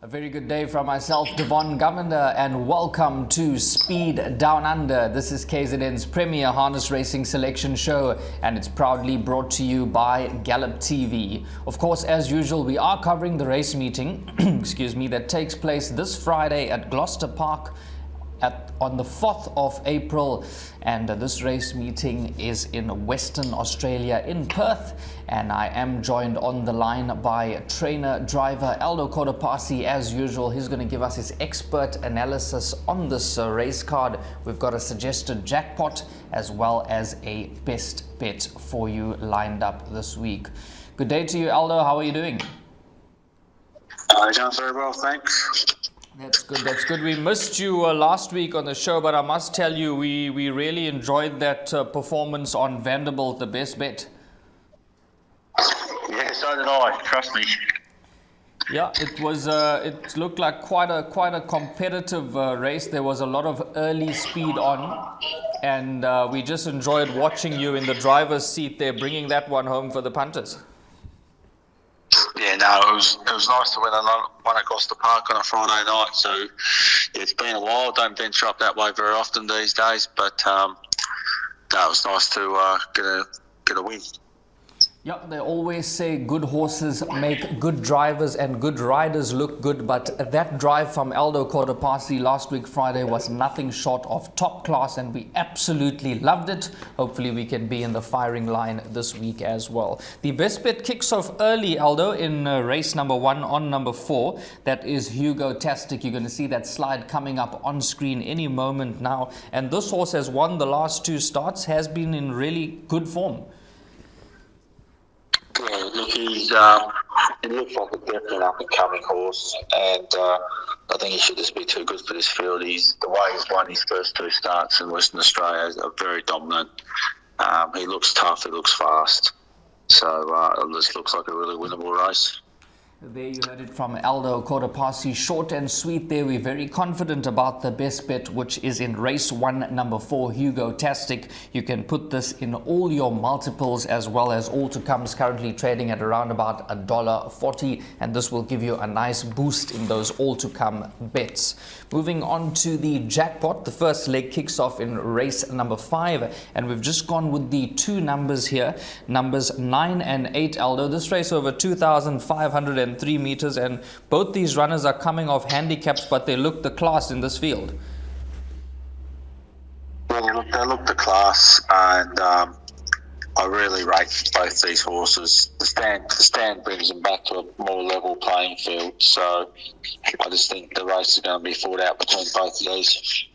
A very good day from myself, Devon Govender, and welcome to Speed Down Under. This is KZN's premier harness racing selection show, and it's proudly brought to you by Gallop TV. Of course, as usual, we are covering the race meeting, that takes place this Friday at Gloucester Park on the 4th of April, and this race meeting is in Western Australia in Perth, and I am joined on the line by trainer driver Aldo Codapasi. As usual, he's going to give us his expert analysis on this race card. We've got a suggested jackpot as well as a best bet for you lined up this week. Good day to you, Aldo. How are you doing? Doing very well, thanks. That's good. We missed you last week on the show, but I must tell you, we really enjoyed that performance on Vanderbilt, the best bet. Yeah, so did I. Trust me. Yeah, it was. It looked like quite a competitive race. There was a lot of early speed on, and we just enjoyed watching you in the driver's seat there, bringing that one home for the punters. Yeah, no, it was nice to win one at Gloucester Park on a Friday night. So it's been a while. Don't venture up that way very often these days, but no, it was nice to get a win. Yeah, they always say good horses make good drivers and good riders look good, but that drive from Aldo Codapasi last week Friday was nothing short of top class, and we absolutely loved it. Hopefully we can be in the firing line this week as well. The best bet kicks off early, Aldo, in race number 1 on number 4. That is Hugo Tastic. You're going to see that slide coming up on screen any moment now, and this horse has won the last 2 starts, has been in really good form. Yeah, look, he looks like a definite up-and-coming horse, and I think he should just be too good for this field. The way he's won his first 2 starts in Western Australia is very dominant. He looks tough, he looks fast, so this looks like a really winnable race. There you heard it from Aldo Codapasi. Short and sweet there. We're very confident about the best bet, which is in race 1, number 4, Hugo Tastic. You can put this in all your multiples as well as all to comes, currently trading at around about $1.40, and this will give you a nice boost in those all to come bets. Moving on to the jackpot, the first leg kicks off in race number 5, and we've just gone with the 2 numbers here, numbers 9 and 8, Aldo. This race over 2,503 meters, and both these runners are coming off handicaps, but they look the class in this field. Well, they look the class, and I really rate both these horses. The stand brings them back to a more level playing field, so I just think the race is going to be fought out between both of these.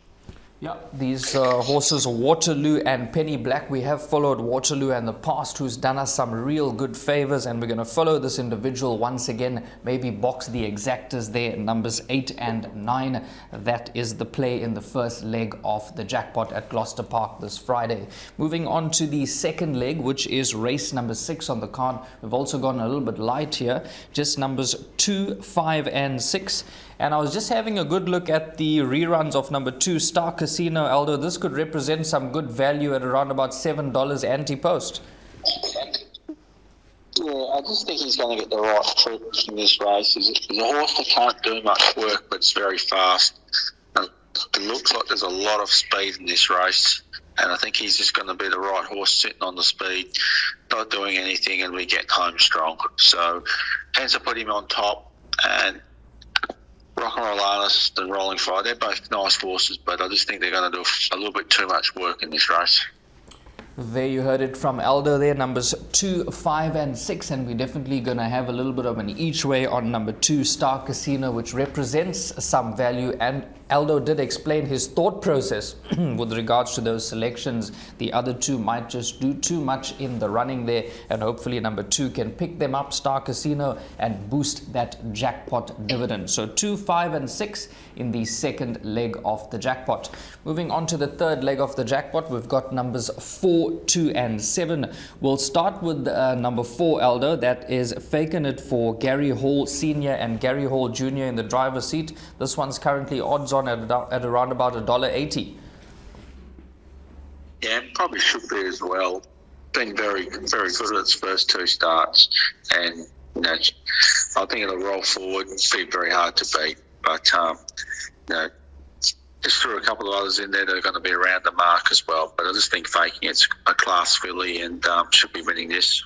Yeah, these horses, Waterloo and Penny Black, we have followed Waterloo in the past, who's done us some real good favors, and we're going to follow this individual once again, maybe box the exactas there, numbers 8 and 9. That is the play in the first leg of the jackpot at Gloucester Park this Friday. Moving on to the second leg, which is race number 6 on the card. We've also gone a little bit light here, just numbers 2, 5 and 6. And I was just having a good look at the reruns of number 2, Star Casino, Aldo. This could represent some good value at around about $7 anti-post. Yeah, I just think he's going to get the right trick in this race. He's a horse that can't do much work, but it's very fast. And it looks like there's a lot of speed in this race, and I think he's just going to be the right horse sitting on the speed, not doing anything, and we get home strong. So, hence I put him on top, and Rock and Roll Artist and Rolling Fire, they're both nice horses, but I just think they're going to do a little bit too much work in this race. There you heard it from Aldo there, numbers 2, 5 and 6, and we're definitely going to have a little bit of an each way on number 2, Star Casino, which represents some value, and Aldo did explain his thought process with regards to those selections. The other 2 might just do too much in the running there, and hopefully number 2 can pick them up, Star Casino, and boost that jackpot dividend. So 2, 5 and 6 in the second leg of the jackpot. Moving on to the third leg of the jackpot, we've got numbers 4, 2 and 7. We'll start with number 4, Aldo. That is Faking It for Gary Hall Sr. and Gary Hall Jr. in the driver's seat. This one's currently odds on at around about $1.80. Yeah, probably should be as well. Been very, very good at its first 2 starts, and I think it'll roll forward and be very hard to beat. But, just threw a couple of others in there that are going to be around the mark as well. But I just think Faking It's a class filly and should be winning this.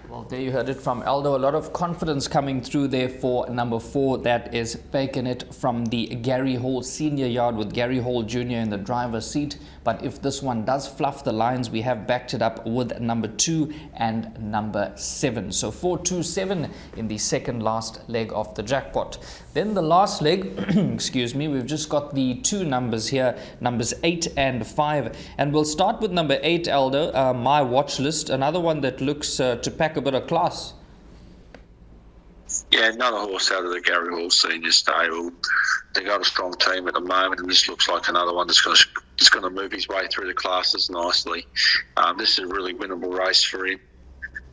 Well, there you heard it from Aldo. A lot of confidence coming through there for number 4. That is Faking It from the Gary Hall Senior Yard with Gary Hall Jr. in the driver's seat. But if this one does fluff the lines, we have backed it up with number 2 and number 7. So 4, 2, 7 in the second last leg of the jackpot. Then the last leg, excuse me, we've just got the 2 numbers here, numbers 8 and 5. And we'll start with number 8, Aldo, My Watch List, another one that looks to pack a bit of class. Yeah, another horse out of the Gary Hall Senior stable. They've got a strong team at the moment, and this looks like another one that's going to move his way through the classes nicely. This is a really winnable race for him.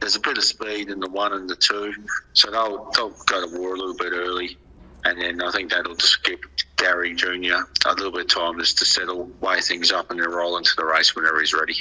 There's a bit of speed in the 1 and the 2, so they'll go to war a little bit early, and then I think that'll just give Gary Jr. a little bit of time just to settle, weigh things up, and then roll into the race whenever he's ready.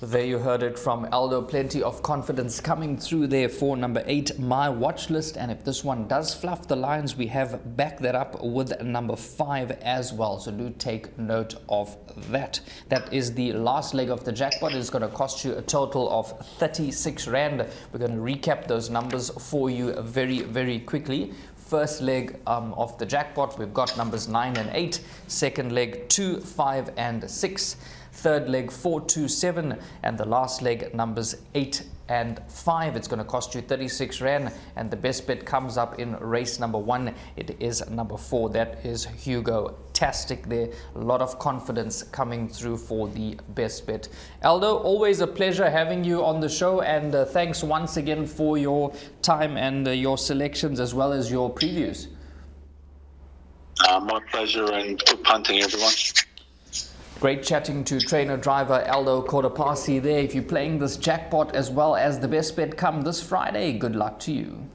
There you heard it from Aldo. Plenty of confidence coming through there for number 8, My Watch List. And if this one does fluff the lines, we have backed that up with number 5 as well. So do take note of that. That is the last leg of the jackpot. It's going to cost you a total of 36 Rand. We're going to recap those numbers for you very, very quickly. First leg of the jackpot, we've got numbers 9 and 8. Second leg, 2, 5 and 6. Third leg 4, 2, 7, and the last leg numbers 8 and 5. It's going to cost you 36 Rand, and the best bet comes up in race number 1. It is number 4. That is Hugo Tastic there. A lot of confidence coming through for the best bet. Aldo, always a pleasure having you on the show, and thanks once again for your time and your selections as well as your previews. My pleasure, and good punting, everyone. Great chatting to trainer-driver Aldo Cortopasi there. If you're playing this jackpot as well as the best bet come this Friday, good luck to you.